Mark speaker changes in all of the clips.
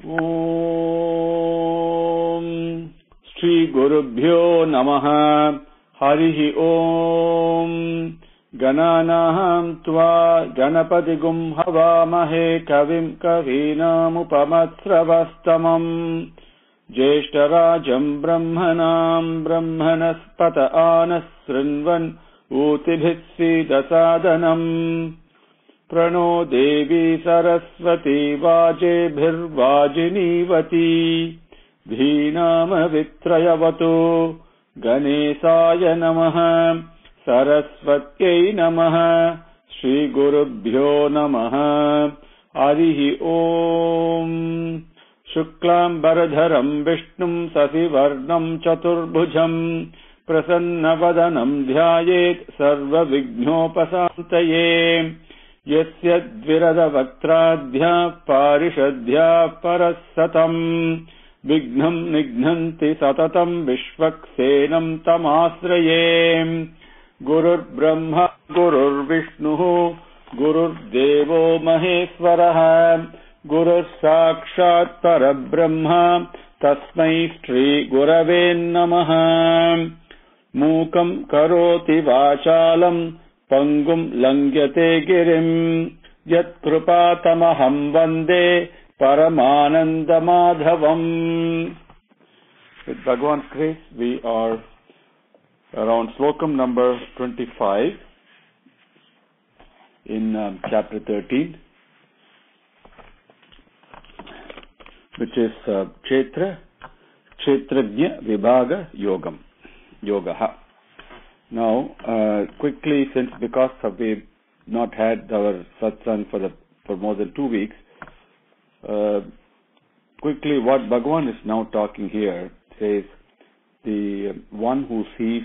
Speaker 1: Om Shri Gurubhyo Namaha Harihi Om Gananaham Tva Ganapatigum Havamahe Kavim Kavinam Upamatsravastamam Jeshtarajam Brahmanam Brahmanaspata Anasrinvan Utibhitsi Dasadanam Prano Devi Saraswati Vajebhirvajinivati Dhinama Vitrayavato Ganesaya Namaha Saraswatyai Namaha Shri Gurubhyo Namaha Harihi Om Shuklam Baradharam Vishnum Sasivarnam Chaturbhujam Prasannavadanam Dhyayet Sarva Vignopasantaye Yasya Dvirada Vaktradhya Parishadhya Parasatam Vignam Nignanti Satatam Vishvaksenam Tamasraye Gurur Brahma Gurur Vishnu Gurur Devo Maheswaraha Gurur Sakshat Parabrahma Tasmai Shri Gurave Namaha Mukam Karoti Vachalam Pangum Langyate Girim Yat Krupatamaham Vande Paramananda Madhavam. With Bhagwan's grace, we are around slokam number 25 in chapter 13, which is Kshetrajna Vibhaga Yogaha. Now, quickly, because we've not had our satsang for more than 2 weeks, quickly what Bhagavan is now talking here says the one who sees,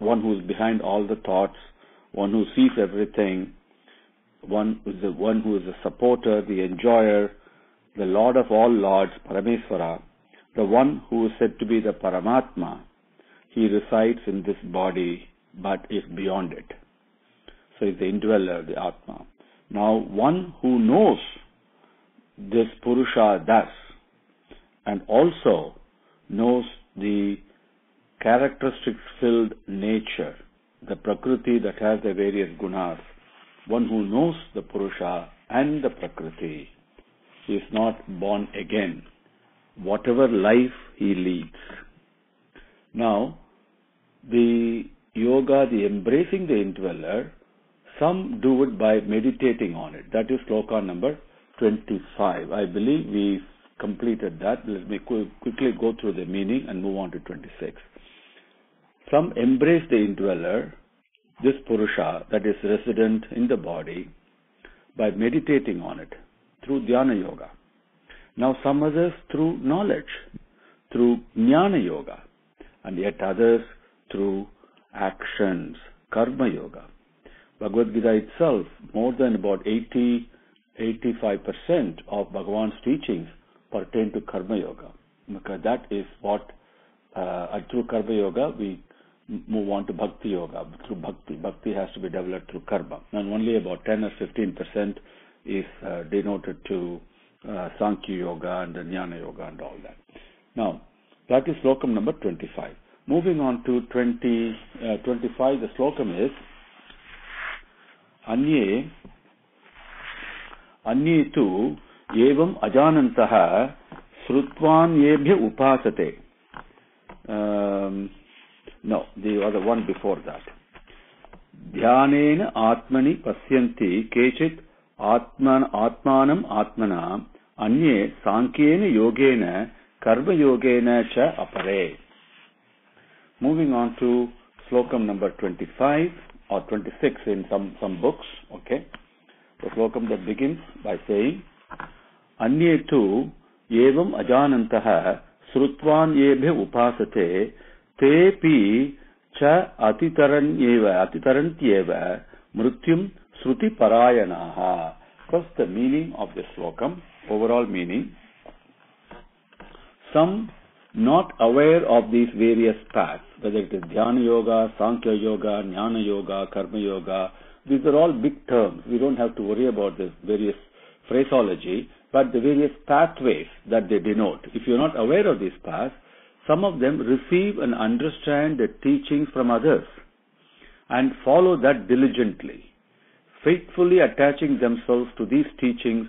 Speaker 1: one who is behind all the thoughts, one who sees everything, one who is the supporter, the enjoyer, the Lord of all Lords, Parameswara, the one who is said to be the Paramatma. He resides in this body, but is beyond it. So he's the indweller, the Atma. Now, one who knows this Purusha thus, and also knows the characteristics-filled nature, the Prakriti that has the various gunas, one who knows the Purusha and the Prakriti is not born again, whatever life he leads. Now, the yoga, the embracing the indweller, some do it by meditating on it. That is sloka number 25. I believe we completed that. Let me quickly go through the meaning and move on to 26. Some embrace the indweller, this Purusha that is resident in the body, by meditating on it through Dhyana Yoga. Now some others through knowledge, through Jnana Yoga, and yet others through actions, Karma Yoga. Bhagavad Gita itself, more than about 85% of Bhagavan's teachings pertain to Karma Yoga. Because that is what, through Karma Yoga, we move on to Bhakti Yoga. Through Bhakti. Bhakti has to be developed through Karma. And only about 10 or 15% is denoted to Sankhya Yoga and Jnana Yoga and all that. Now, that is slokam number 25. Moving on to 25, the slokam is Anye tu evam ajanantaha srutvanyebhya upasate. No, the other one before that. Dhyanena atmani pasyanti kechit atmanam atmana anye sankhena yogena karma yogena cha apare. Moving on to slokam number 25 or 26 in some books, okay? The slokam that begins by saying, Anye tu evam ajanantaha srutvanyebhya upasate tepi cha atitarantyeva mrutyum sruti parayanaha. First, the meaning of the slokam, overall meaning. Some not aware of these various paths, whether it is Dhyana Yoga, Sankhya Yoga, Jnana Yoga, Karma Yoga, these are all big terms. We don't have to worry about the various phraseology. but the various pathways that they denote. If you're not aware of these paths, some of them receive and understand the teachings from others and follow that diligently, faithfully attaching themselves to these teachings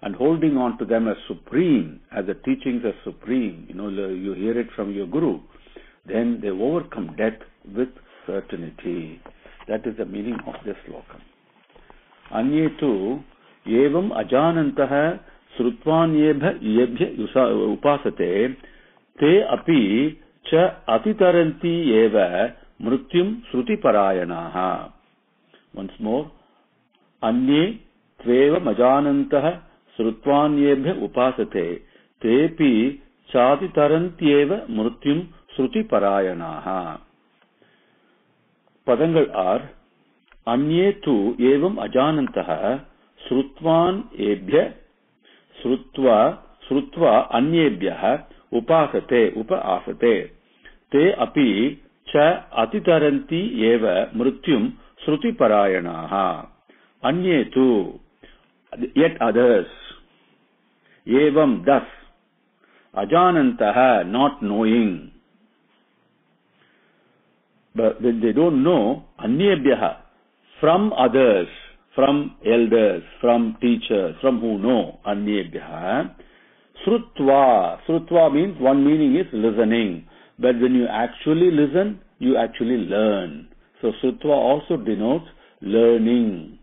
Speaker 1: and holding on to them as supreme, as the teachings are supreme. You hear it from your guru. Then they overcome death with certainty. That is the meaning of this sloka. Anye tu evam ajanantah srutvanebha yebhya upasate te api cha atitaranti eva mrutyum sruti parayanaha. Once more. Anye tveva majanantah srutvanyebhya upasate tepi chati tarantyeva mrutyum sruti parayanaha. Padangal are Anye tu evam ajanantah srutvan ebhya srutva anyebhyah upasate te api cha atitaranti eva mrutyum sruti parayanaha. Anye tu, yet others, evam thus, ajanantaha, not knowing. But when they don't know, anyebhyaha, from others, from elders, from teachers, from who know, anyebhyaha, srutva means, one meaning is listening. But when you actually listen, you actually learn. So srutva also denotes learning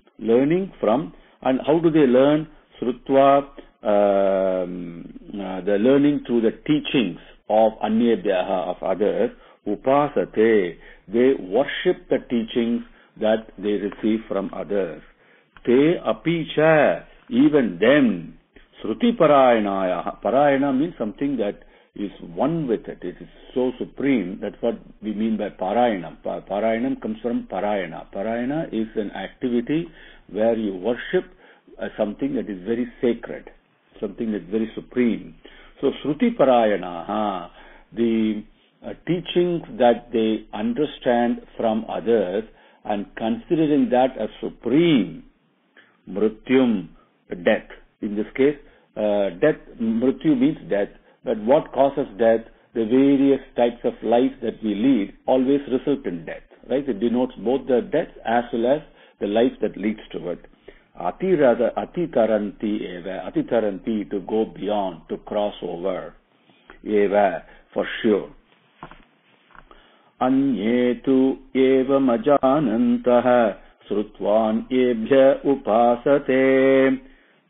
Speaker 1: from. And how do they learn? Srutva, the learning through the teachings of anyebhyaha, of others. Upasate, they worship the teachings that they receive from others. Te apicha, even them. Sruti parayanaya. Parayana means something that is one with it. It is so supreme. That's what we mean by Parayanam. Parayanam comes from Parayana. Parayana is an activity where you worship something that is very sacred, something that is very supreme. So Shruti Parayana, the teachings that they understand from others and considering that as supreme. Mrityum, death. In this case, death, Mrityu means death. But what causes death? The various types of life that we lead always result in death. Right? It denotes both the death as well as the life that leads to it. Atitaranti eva. Atitaranti, to go beyond, to cross over. Eva, for sure. Anyetu evam ajanantah srutvan ebhya upasate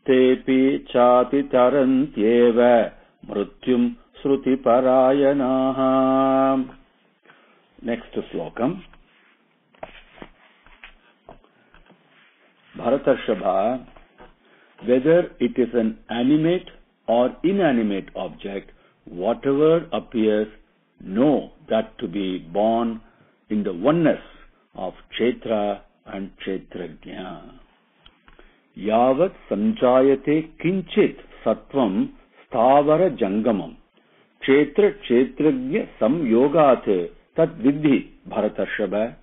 Speaker 1: tepi chati tarantyeva mrutyum sruti parayanaha. Next slokam. Bharatarshava, whether it is an animate or inanimate object, whatever appears, know that to be born in the oneness of Kshetra and Kshetrajna. Yavat sanjayate kinchit sattvam sthavara jangamam Kshetra Kshetrajna samyogat tat vidhi Bharatarshava.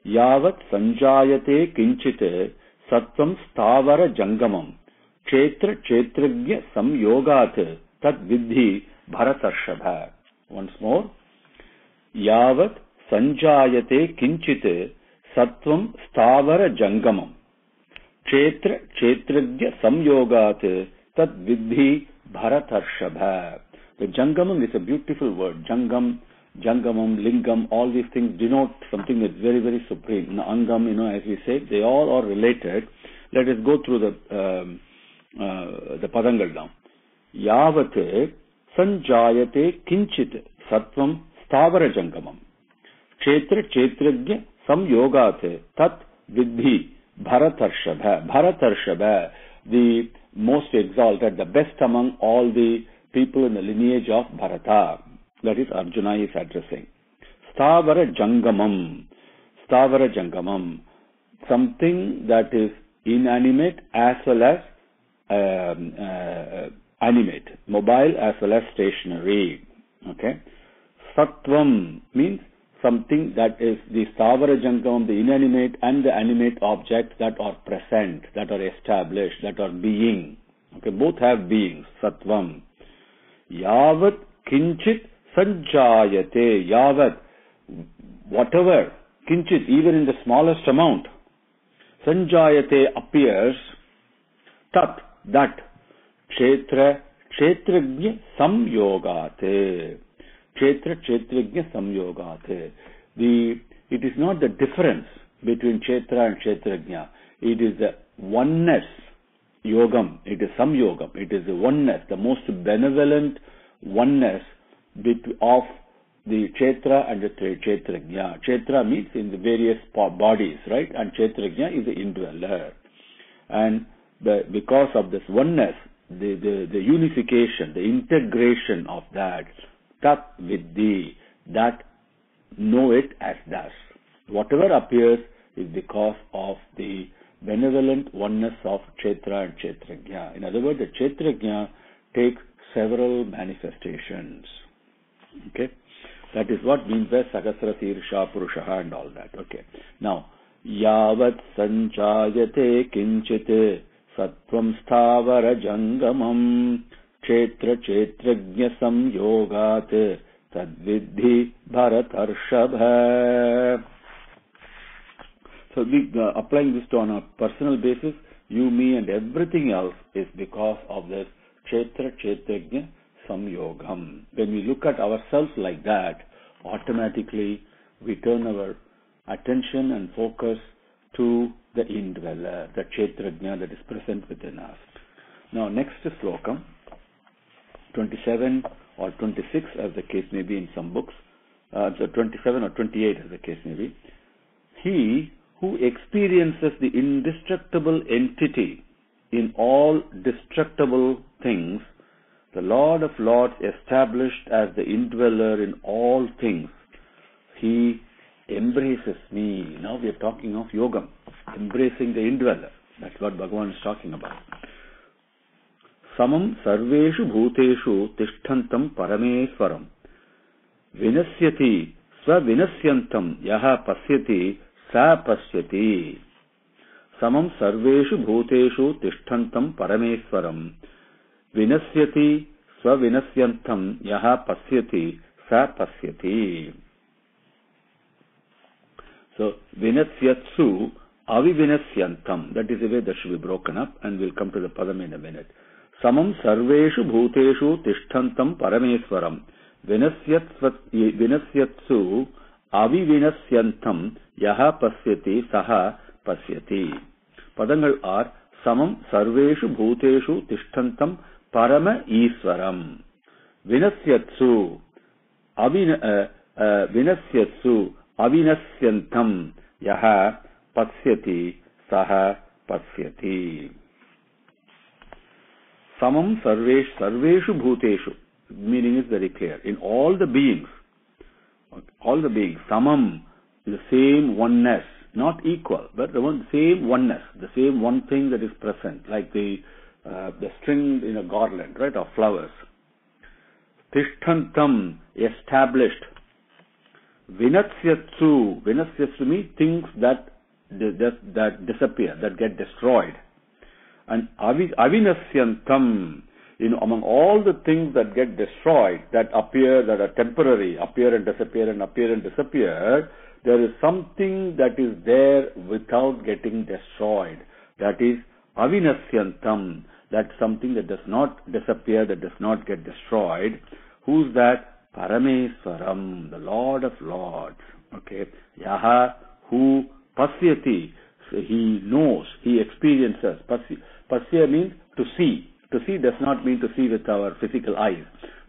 Speaker 1: Yavat sanjayate kinchit sattvam sthavara jangamam Kshetra Kshetrajna samyogat tat vidhi Bharatarshava. Once more. Yavat sanjayate kinchit sattvam sthavara jangamam Kshetra Kshetrajna samyogat tad vidhi Bharatarshava. The jangamam is a beautiful word. Jangamam, lingam, all these things denote something that's very, very supreme. Angam, as we say, they all are related. Let us go through the padangal now. Yavat sanjayate kinchit sattvam sthavara jangamam Kshetra Kshetrajna samyogat tat vidhi Bharatarshava. Bharatarshava, the most exalted, the best among all the people in the lineage of Bharata. That is Arjuna is addressing. Sthavara jangamam. Sthavara jangamam. Something that is inanimate as well as animate. Mobile as well as stationary. Okay. Sattvam means something that is the Sthavara jangamam, the inanimate and the animate objects that are present, that are established, that are being. Okay, both have beings, Sattvam. Yavat kinchit sanjayate. Yavat, whatever, kinchit, even in the smallest amount, sanjayate appears, tat, that, kshetra, kshetrajna samyogate. Kshetra, kshetrajna samyogate. It is not the difference between kshetra and kshetrajna. It is the oneness, yogam. It is samyogam. It is the oneness, the most benevolent oneness of the kshetra and the kshetrajna. Kshetra means in the various bodies, right? And kshetrajna is the indweller. And because of this oneness, the unification, the integration of that, tat viddhi, that know it as thus. Whatever appears is because of the benevolent oneness of kshetra and kshetrajna. In other words, the kshetrajna takes several manifestations. Okay, that is what means by Sahasra Sirsha Purushaha and all that. Okay, now yavat sanchayate kinchit sattvam sthavara jangamam kshetra kshetrajna samyogat tadviddhi bharatarshava. So applying this on a personal basis, you, me and everything else is because of this kshetra kshetrajna samyogam. When we look at ourselves like that, automatically we turn our attention and focus to the indweller, the kshetrajna that is present within us. Now next slokam, 27 or 26 as the case may be in some books, so 27 or 28 as the case may be. He who experiences the indestructible entity in all destructible things, the Lord of Lords established as the indweller in all things, he embraces me. Now we are talking of yogam, embracing the indweller. That's what Bhagavan is talking about. Samam sarveshu bhuteshu tishthantam parameswaram vinasyati swavinasyantam yaha pasyati sa pasyati. Samam sarveshu bhuteshu tishthantam parameswaram vinasyati swavinasyantam yaha pasyati sa pasyati. So vinasyatsu avivinasyantam, that is the way that should be broken up, and we'll come to the padam in a minute. Samam sarveshu bhuteshu tishthantam parameswaram vinasyatsu avivinasyantam yaha pasyati saha pasyati. Padangal are samam sarveshu bhuteshu tishthantam parama iswaram vinasyatsu avinasyantam yaha pasyati saha pasyati. Samam sarveshu bhuteshu, meaning is very clear. In all the beings, samam is the same oneness, not equal, but the same oneness, the same one thing that is present, like the string in a garland, right, of flowers. Tishthantam, established. Vinasyatsu means things that disappear, that get destroyed. And avinasyantam, among all the things that get destroyed, that appear, that are temporary, appear and disappear and appear and disappear, there is something that is there without getting destroyed. That is avinasyantam. That's something that does not disappear, that does not get destroyed. Who's that? Parameswaram, the Lord of Lords. Okay. Yaha, who pasyati. So he knows, he experiences. Pasya means to see. To see does not mean to see with our physical eyes.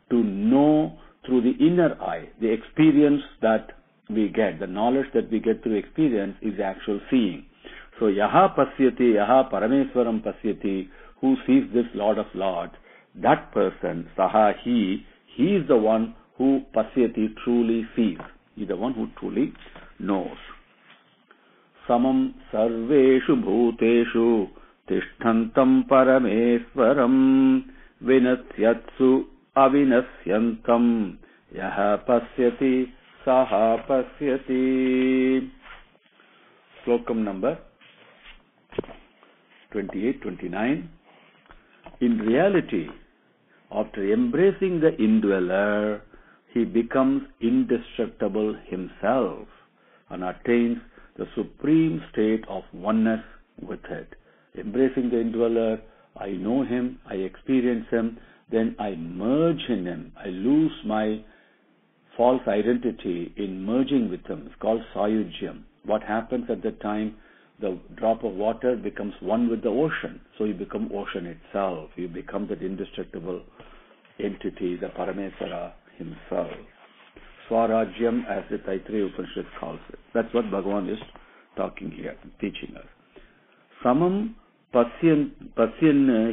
Speaker 1: To know through the inner eye, the experience that we get, the knowledge that we get through experience is actual seeing. So yaha pasyati, yaha parameswaram pasyati, who sees this Lord of Lords, that person, saha, he is the one who pasyati truly sees. He is the one who truly knows. Samam sarveshu bhuteshu tishthantam parameswaram vinasyatsu avinasyantam yaha pasyati saha pasyati. Slokam number 28-29. In reality, after embracing the indweller, he becomes indestructible himself and attains the supreme state of oneness with it. Embracing the indweller, I know him, I experience him, then I merge in him. I lose my false identity in merging with him. It's called sayujyam. What happens at that time? The drop of water becomes one with the ocean. So you become ocean itself. You become that indestructible entity, the Parameswara himself. Swarajyam, as the Taittiriya Upanishad calls it. That's what Bhagavan is talking here, teaching us. Samam pasyan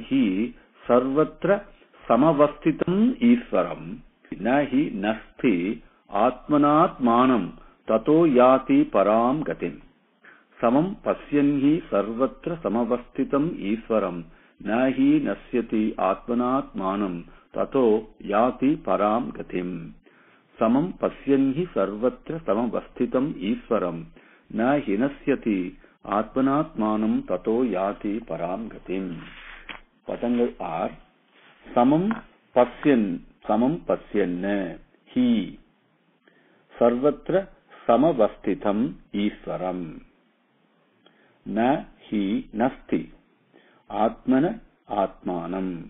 Speaker 1: hi sarvatra samavastitam Iswaram nahi nasti atmanatmanam tato yati param gatim. Samam pasyanhi sarvatra samavastitam Iswaram nahi nasyati atmanatmanam tato yati param gatim. Samam pasyanhi sarvatra samavastitam Iswaram nahi nasyati atmanatmanam tato yati param gatim. Patangal are samam pasyan hi sarvatra samavastitam Iswaram na hi nasti atmana atmanam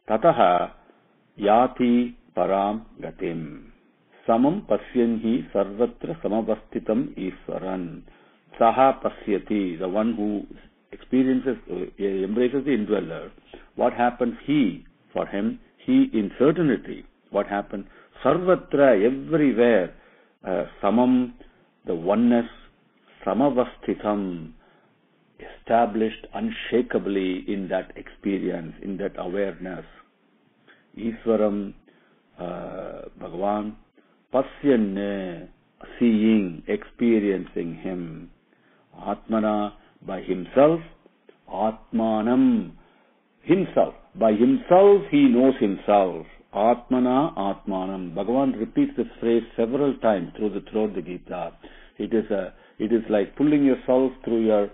Speaker 1: tataha yati param gatim. Samam pasyanhi sarvatra samavastitam Iswaran. Saha pasyati, the one who experiences, embraces the indweller. What happens? For him, in certainty. What happens? Sarvatra, everywhere. Samam, the oneness. Samavastitam, established unshakably in that experience, in that awareness. Iswaram, Bhagavan, pasyan, seeing, experiencing him. Atmana, by himself. Atmanam, himself. By himself he knows himself. Atmana, Atmanam. Bhagavan repeats this phrase several times throughout the Gita. It is like pulling yourself through your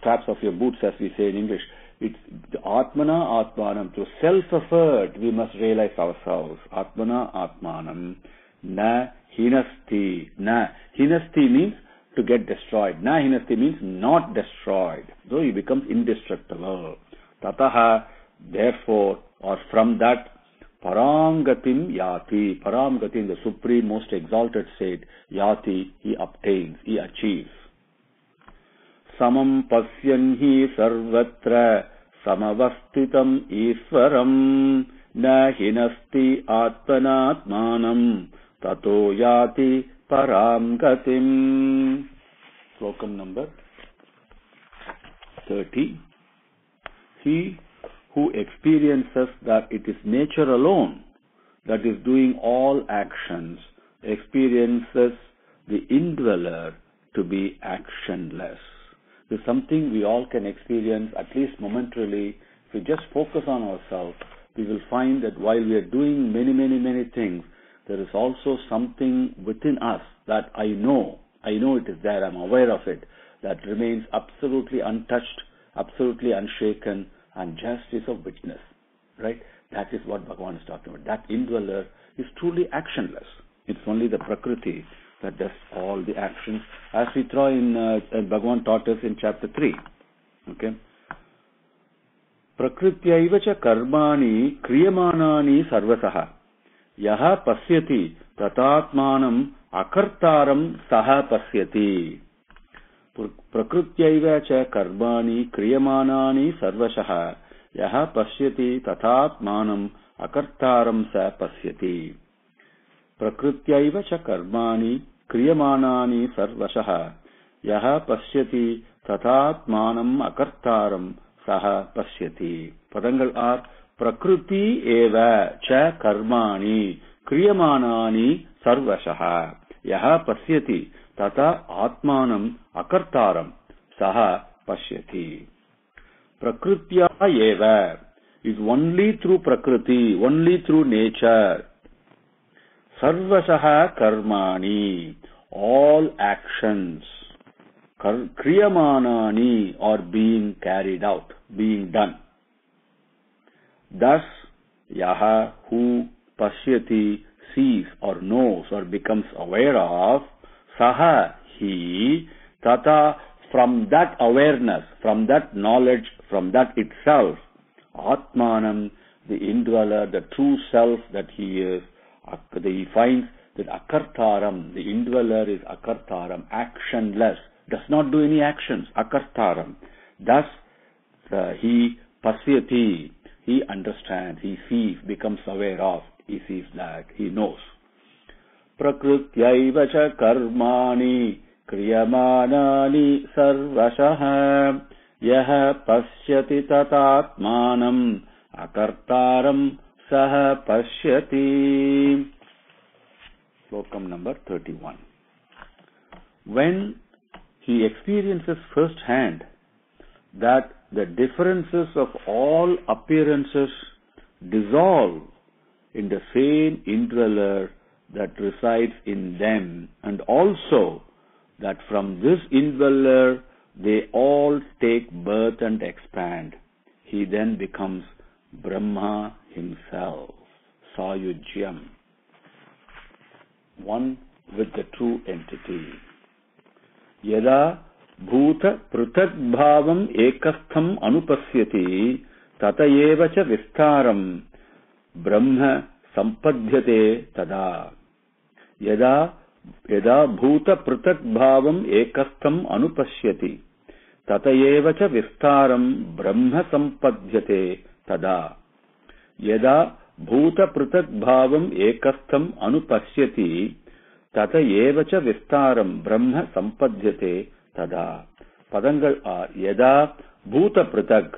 Speaker 1: straps of your boots, as we say in English. It's the Atmana, Atmanam. Through self-effort, we must realize ourselves. Atmana, Atmanam. Na hinasti. Na hinasti means to get destroyed. Na hinasti means not destroyed. So he becomes indestructible. Tataha, therefore, or from that, Paramgatim yati. Paramgatim, the supreme, most exalted state, yati, he obtains, he achieves. Samam pasyanhi sarvatra samavastitam Iswaram na hinasti atmanatmanam tato yati param gatim. Slokam number 30. He who experiences that it is nature alone that is doing all actions experiences the indweller to be actionless. This is something we all can experience, at least momentarily. If we just focus on ourselves, we will find that while we are doing many things, there is also something within us that I know it is there, I'm aware of it, that remains absolutely untouched, absolutely unshaken, and just is a witness. Right? That is what Bhagavan is talking about. That indweller is truly actionless. It's only the Prakriti that does all the actions, as we saw in Bhagavan taught us in chapter 3. Okay? Prakrityaiva cha karmani kriyamanani sarvasaha yaha pasyati tatatmanam akartaram saha pasyati. Prakrityaiva cha karmani kriyamanani sarvasaha yaha pasyati tatatmanam akartaram sa pasyati. Prakrityaiva cha karmani kriyamanani sarvasaha yaha pasyati tatatmanam akartaram saha pasyati. Padangal are Prakriti eva cha karmani kriyamanani sarvasaha yaha pasyati tata atmanam akartaram saha pasyati. Prakritya eva is only through Prakriti, only through nature. Sarvasaha karmani, all actions. kriyamanani, or being carried out, being done. Thus, yaha, who pashyati, sees or knows or becomes aware of, saha, he, tata, from that awareness, from that knowledge, from that itself, atmanam, the indweller, the true self that he is, he finds that akartaram, the indweller is akartaram, actionless, does not do any actions, akartaram. Thus, he pasyati, he understands, he sees, becomes aware of, he sees that, he knows. Prakrutyaiva cha karmani kriyamanani sarvasah yaha pasyati tatatmanam akartaram saha pasyati. Slokam number 31. When he experiences firsthand that the differences of all appearances dissolve in the same indweller that resides in them, and also that from this indweller they all take birth and expand, he then becomes Brahma himself, Sayujyam, one with the true entity. Yada bhuta prutak bhavam ekastham anupasyati tataeva cha vistaram Brahma sampadhyate tada. Yada bhuta prutak bhavam ekastham anupasyati tataeva cha vistaram Brahma sampadhyate tada. Yada bhuta prutak bhavam ekastham anupasyati tataeva cha vistaram Brahma sampadhyate tada. Padangal are yada bhuta prutak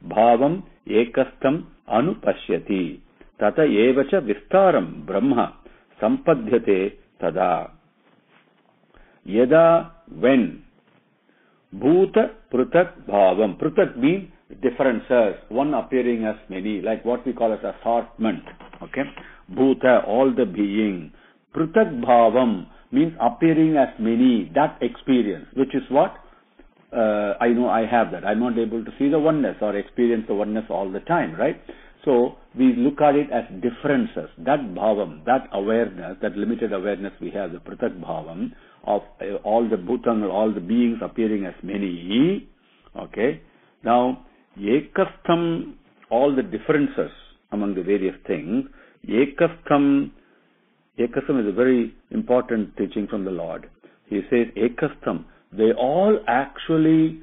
Speaker 1: bhavam ekastham anupasyati tata evacha vistaram Brahma sampadhyate tada. Yada, when bhuta prutak bhavam, prutak means differences, one appearing as many, like what we call as assortment. Okay, bhuta, all the being. Prutak bhavam means appearing as many, that experience, which is what I know I have that. I'm not able to see the oneness or experience the oneness all the time, right? So we look at it as differences. That bhavam, that awareness, that limited awareness we have, the pratak bhavam of all the bhutan, all the beings appearing as many. Okay. Now, ekastham, all the differences among the various things. Ekastham is a very important teaching from the Lord. He says ekastham, they all actually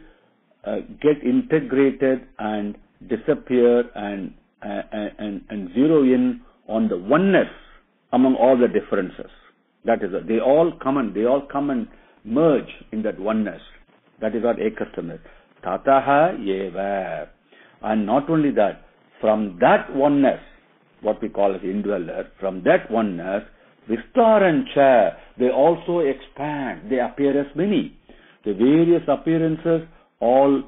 Speaker 1: get integrated and disappear and zero in on the oneness among all the differences. That is, they all come and merge in that oneness. That is what ekastham is. Tataha eva. And not only that, from that oneness, what we call as indweller, from that oneness, vistarancha, they also expand, they appear as many. The various appearances all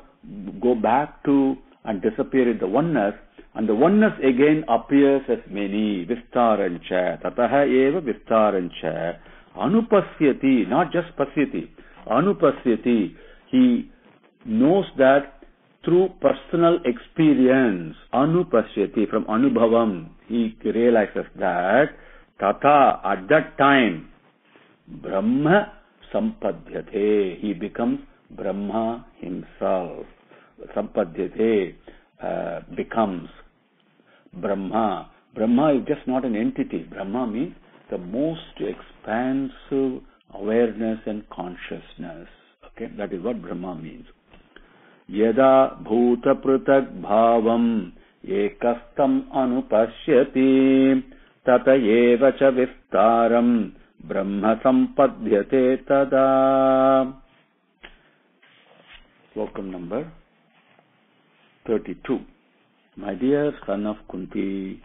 Speaker 1: go back to and disappear in the oneness, and the oneness again appears as many. Vistarancha, tataha eva vistarancha, anupasyati, not just pasyati, anupasyati, he knows that through personal experience, anupasyati, from anubhavam, he realizes that, tata, at that time, Brahma sampadhyate, he becomes Brahma himself. Sampadhyate, becomes Brahma. Brahma is just not an entity. Brahma means the most expansive awareness and consciousness. Okay, that is what Brahma means. Yada bhuta prutak bhavam ekastam anupashyati tata eva cha vistaram Brahma sampadhyate tada. Slokam number 32. My dear son of Kunti,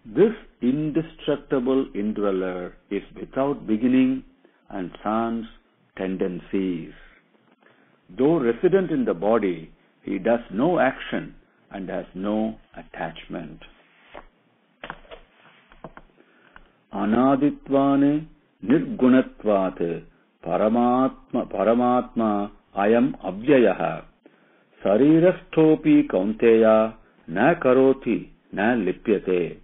Speaker 1: this indestructible indweller is without beginning and sans tendencies. Though resident in the body, he does no action and has no attachment. Anaditvane nirgunatvat Paramatma ayam avyayah. Sarirasthopi kaunteya na karoti na lipyate.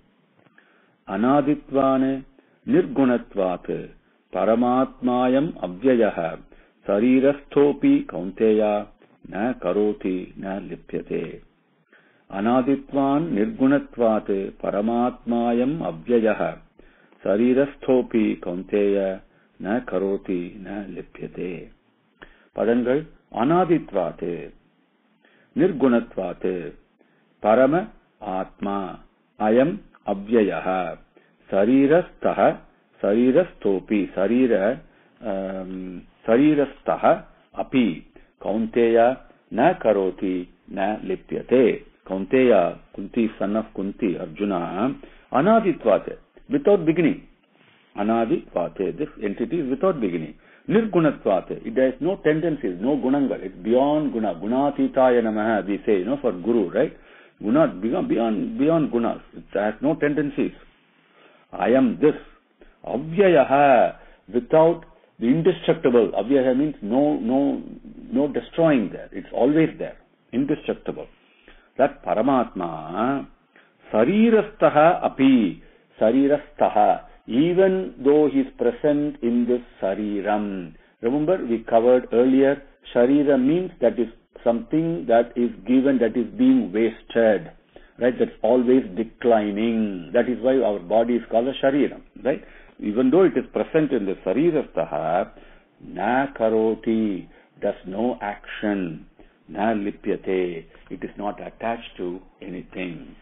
Speaker 1: Anaditvane nirgunatvat. Paramatmayam avyayah. Sarirasthopi kaunteya na karoti na lipyate. Anaditvan nirgunatvat paramatmayam avyayah. Sarirasthopi kaunteya na karoti na lipyate. Padangal anaditvat nirgunatvat parama atma ayam avyayah. Sarirasthopi sarirastha api kaunteya na karoti na lipyate. Kaunteya, Kunti, son of Kunti, Arjuna, Anaditvat, without beginning. Anaditvat, this entity is without beginning. Nirgunatvat, it has no tendencies, no gunangal, it's beyond guna. Gunatitaya namaha, we say, for Guru, right? Guna, beyond gunas, it has no tendencies. I am this. Avyayaha, without the indestructible. Avyayaha means no destroying there. It's always there. Indestructible. That Paramatma, Sarirastaha api, Sarirastaha, even though he is present in this Sariram. Remember, we covered earlier, Sharira means that is something that is given, that is being wasted, right? That's always declining. That is why our body is called a Shariram, right? Even though it is present in the Sarirastaha, na karoti, does no action. Na lipyate, it is not attached to anything.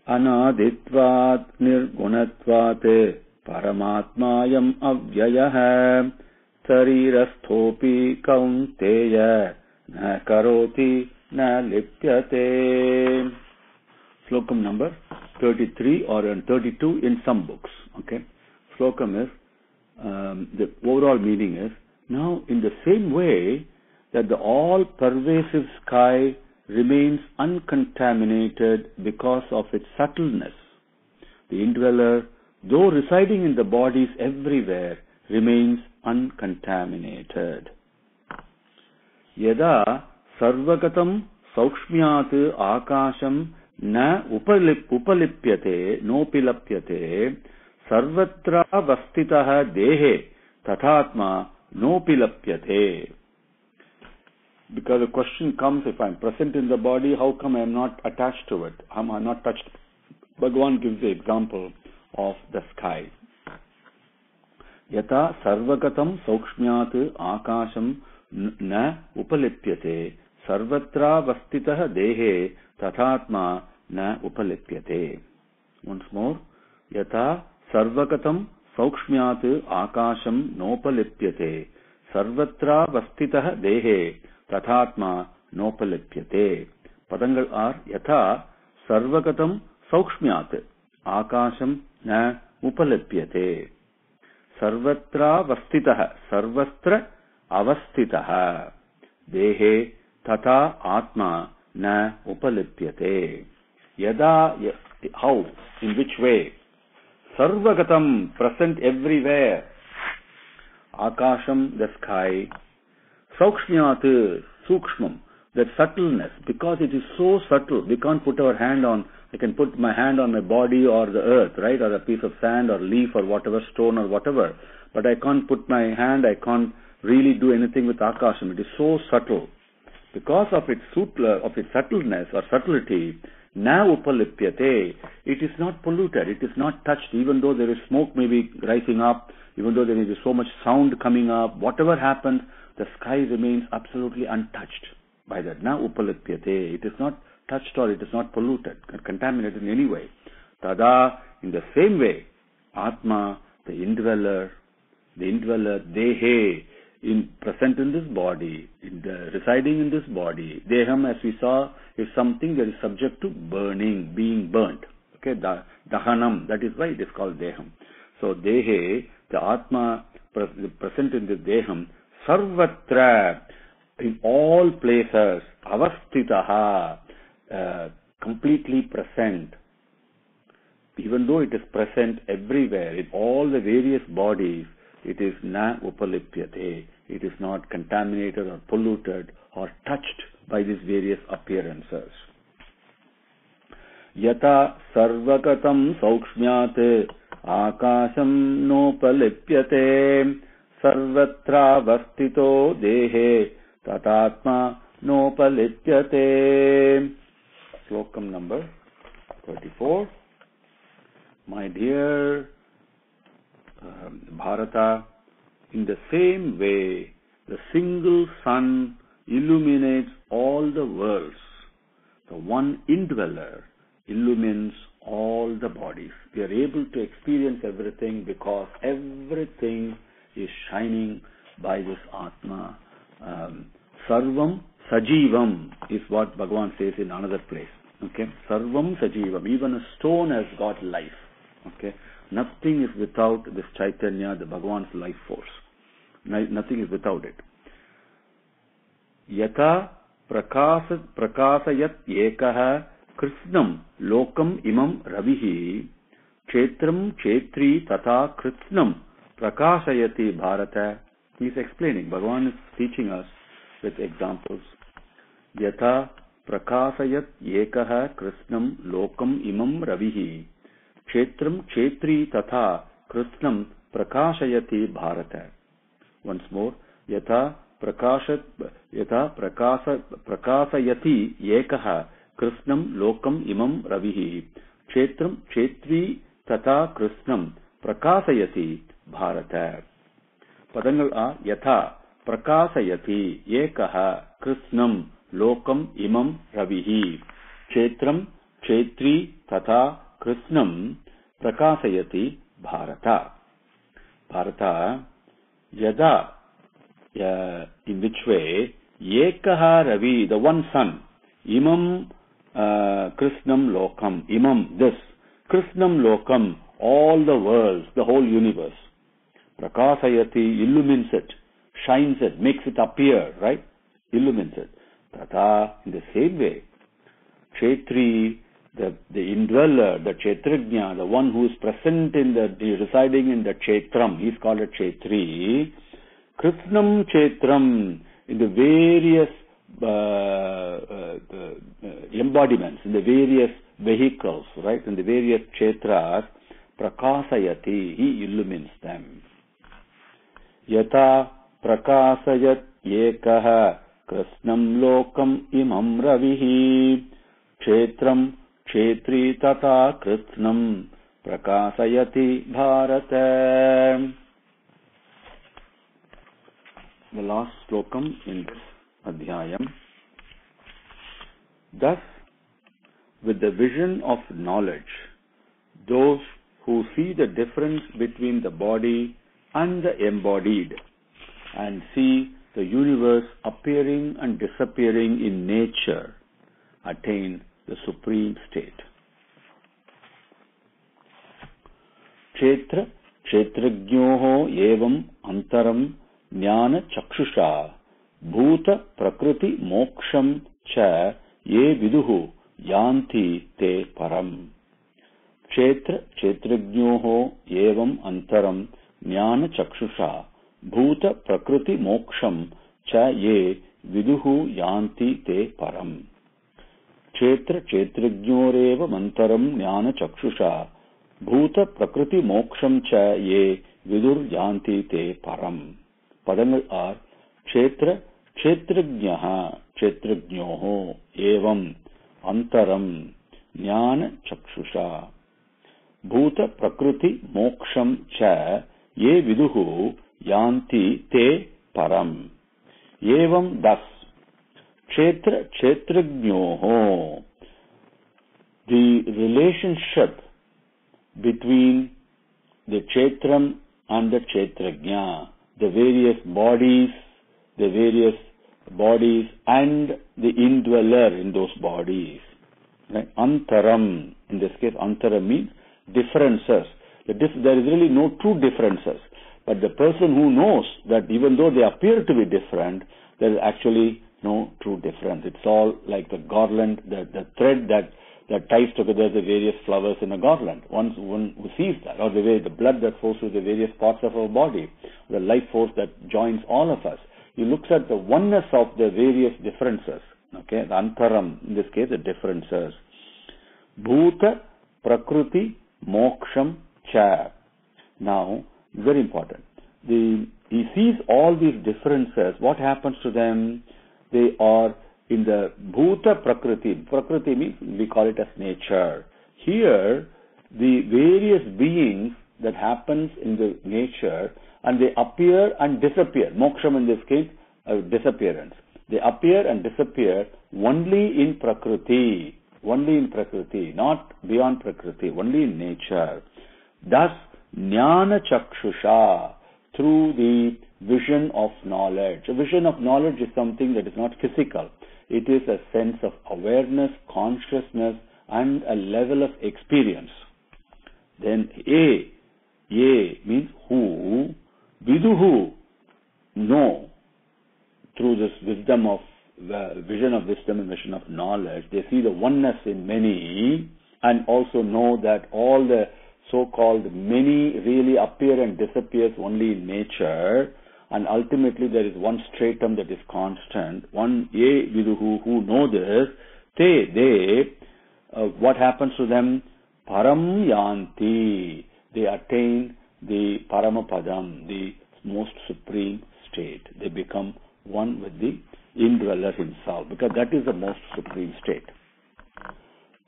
Speaker 1: Anaditvat nirgunatvat paramatmayam avyayah sarirasthopi kaunteya na karoti na lipyate. Slokam number 33 or 32 in some books. Okay, Slokam is the overall meaning is, now in the same way that the all-pervasive sky remains uncontaminated because of its subtleness, the indweller, though residing in the bodies everywhere, remains uncontaminated. Yada sarvagatam saukshmyat akasham na upalipyate nopilapyate sarvatra vastitah dehe tathatma nopilapyate. Because the question comes, if I am present in the body, how come I am not attached to it? I am not touched. Bhagavan gives the example of the sky. Yata sarvagatam saukshmyat akasham na upalipyate sarvatra vastitah dehe tathatma na upalipyate. Once more. Yata sarvagatam saukshmyat akasham nopalipyate sarvatra vastitah dehe tathatma nopalipyate. Padangal are yatha sarvagatam saukshmyat akasham na upalipyate sarvatra vastitah sarvastra avastitah dehe tatha atma na upalipyate. Yada, how, in which way? Sarvagatam, present everywhere. Akasham, the sky. Saukshmyat, sukshmam, that subtleness, because it is so subtle, we can't put our hand on, I can put my hand on my body or the earth, right, or a piece of sand or leaf or whatever, stone or whatever, but I can't put my hand, I can't really do anything with Akasham. It is so subtle. Because of its subtleness or subtlety, na upalipyate, it is not polluted, it is not touched, even though there is smoke maybe rising up, even though there may be so much sound coming up, whatever happens, the sky remains absolutely untouched by that. Na upalipyate, it is not touched or it is not polluted, contaminated in any way. Tada, in the same way, Atma, the indweller, Dehe, present in this body, residing in this body. Deham, as we saw, is something that is subject to burning, being burnt. Okay, Dahanam, that is why it is called Deham. So, Dehe, the Atma present in this Deham, Sarvatra, in all places, Avastitaha, completely present. Even though it is present everywhere, in all the various bodies, it is na upalipyate. It is not contaminated or polluted or touched by these various appearances. Yata sarvagatam saukshmyat akasham nopalipyate sarvatra vastito dehe tatatma nopalipyate. Slokam number 34. My dear Bharata, in the same way, the single sun illuminates all the worlds. The one indweller illumines all the bodies. We are able to experience everything because everything is shining by this Atma. Sarvam Sajivam is what Bhagavan says in another place. Okay, Sarvam Sajivam. Even a stone has got life. Okay, nothing is without this Chaitanya, the Bhagavan's life force. Nothing is without it. Yata prakasayat ekaha krishnam lokam imam ravihi kshetram kshetri tata krishnam prakasayati bharata. He is explaining. Bhagavan is teaching us with examples. Yata prakasayat ekaha krishnam lokam imam ravihi kshetram kshetri tata krishnam prakasayati bharata. Once more. Yata prakasayati ekaha krishnam lokam imam ravihi kshetram kshetri tata krishnam prakasayati bharata. Padangal are yatha prakasayati ekaha krishnam lokam imam ravihi kshetram kshetri tata krishnam prakasayati bharata. Bharata, yada, in which way, ekaha ravi, the one sun, imam krishnam lokam, imam, this, krishnam lokam, all the worlds, the whole universe. Prakasayati, illumines it, shines it, makes it appear, right? Illumines it. Tata, in the same way, kshetri, the indweller, the kshetrajna, the one who is present residing in the kshetram, he is called a kshetri. Krishnam kshetram, in the various embodiments, in the various vehicles, right, in the various kshetras, prakasayati, he illumines them. Yata prakasayat ekaha krishnam lokam imam ravihi kshetram kshetri tata krishnam prakasayati bharata. The last slokam in this adhyayam. Thus, with the vision of knowledge, those who see the difference between the body and the embodied and see the universe appearing and disappearing in nature attain the supreme state. Kshetra kshetrajnoho evam antaram jnana chakshusha bhuta prakriti moksham cha ye viduhu yanti te param. Kshetra kshetrajnoho evam antaram jnana chakshusha bhuta prakriti moksham cha ye viduhu yanti te param. Kshetra kshetrajnoreva mantaram jnana chakshusha bhuta prakriti moksham cha ye vidur yanti te param. Padangal are kshetra kshetrajnaha kshetrajnoho evam antaram jnana chakshusha bhuta prakriti moksham cha ye viduhu yanti te param. Evam, thus, kshetra kshetrajnoho, the relationship between the kshetram and the kshetrajna, the various bodies and the indweller in those bodies. Right? Antaram, in this case, antaram means differences. There is really no true differences. But the person who knows that even though they appear to be different, there is actually no true difference. It's all like the garland, the thread that that ties together the various flowers in a garland. One who sees that, or the way the blood that flows through the various parts of our body, the life force that joins all of us. He looks at the oneness of the various differences. Okay, the antaram, in this case, the differences. Bhuta, Prakriti, Moksham, Cha. Now, very important. He sees all these differences. What happens to them? They are in the Bhuta Prakriti. Prakriti means we call it as nature. Here, the various beings that happens in the nature, and they appear and disappear. Moksham in this case, disappearance. They appear and disappear only in Prakriti. Only in Prakriti, not beyond Prakriti, only in nature. Thus, Jnana Chakshusha, through the vision of knowledge. A vision of knowledge is something that is not physical. It is a sense of awareness, consciousness, and a level of experience. Then Ye means who, Viduhu, know, through this wisdom of vision of wisdom and vision of knowledge. They see the oneness in many, and also know that all the so-called many really appear and disappears only in nature, and ultimately there is one stratum that is constant. One Ye Viduhu, who know this, what happens to them? Param Yanti. They attain the Paramapadam, the most supreme state. They become one with the indweller himself, because that is the most supreme state.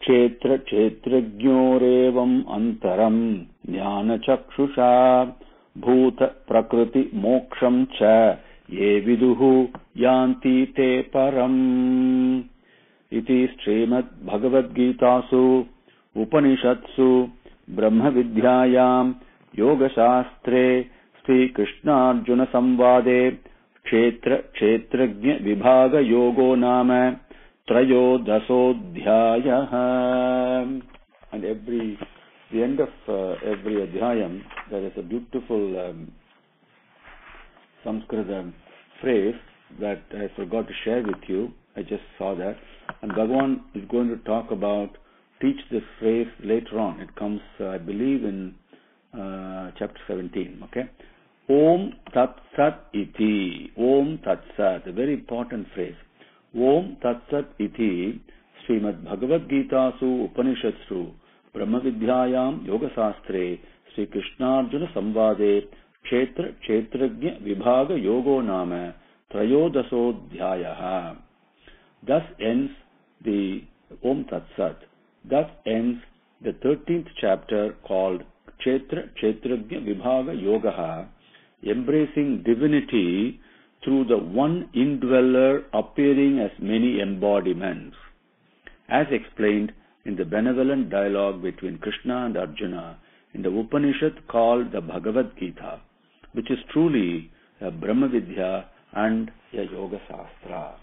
Speaker 1: Kshetra kshetrajñorevam antaram jnana chakshusha bhuta prakriti moksham cha ye viduhu yanti te param. Iti Srimad Bhagavad Gitasu Upanishatsu Brahma Vidyayam Yoga Shastre Sri Krishna Arjuna Samvade Kshetra Kshetrajña Vibhaga Yogo Nama Trayodasodhyaya. And the end of every adhyayam, there is a beautiful Sanskrit phrase that I forgot to share with you. I just saw that. And Bhagavan is going to teach this phrase later on. It comes, I believe, in chapter 17. Okay? Om Tat Sat Iti. Om Tat Sat. A very important phrase. Om Tat Sat Iti. Srimad Bhagavad Gita Su Upanishatsu Brahma Vidyayam Yoga Sastre Sri Krishna Arjuna Samvade Kshetra Kshetrajña Vibhaga Yogo Nama Trayodasodhyaya. Thus ends the Om Tat Sat. Thus ends the 13th chapter called Kshetra Kshetrajña Vibhaga Yoga, embracing divinity through the one indweller appearing as many embodiments, as explained in the benevolent dialogue between Krishna and Arjuna in the Upanishad called the Bhagavad Gita, which is truly a Brahma Vidya and a Yoga Sastra.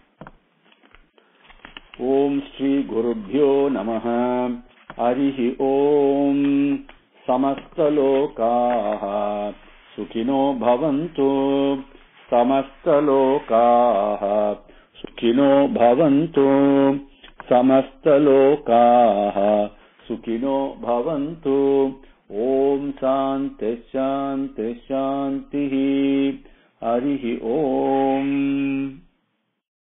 Speaker 1: Om Shri Gurubhyo Namaha. Arihi Om. Samasta Lokaha Sukhino Bhavantu. Samasta Lokaha Sukhino Bhavantu. Samasta Lokaha Sukhino Bhavantu. Om Shanti Shanti Shanti. Arihi Om.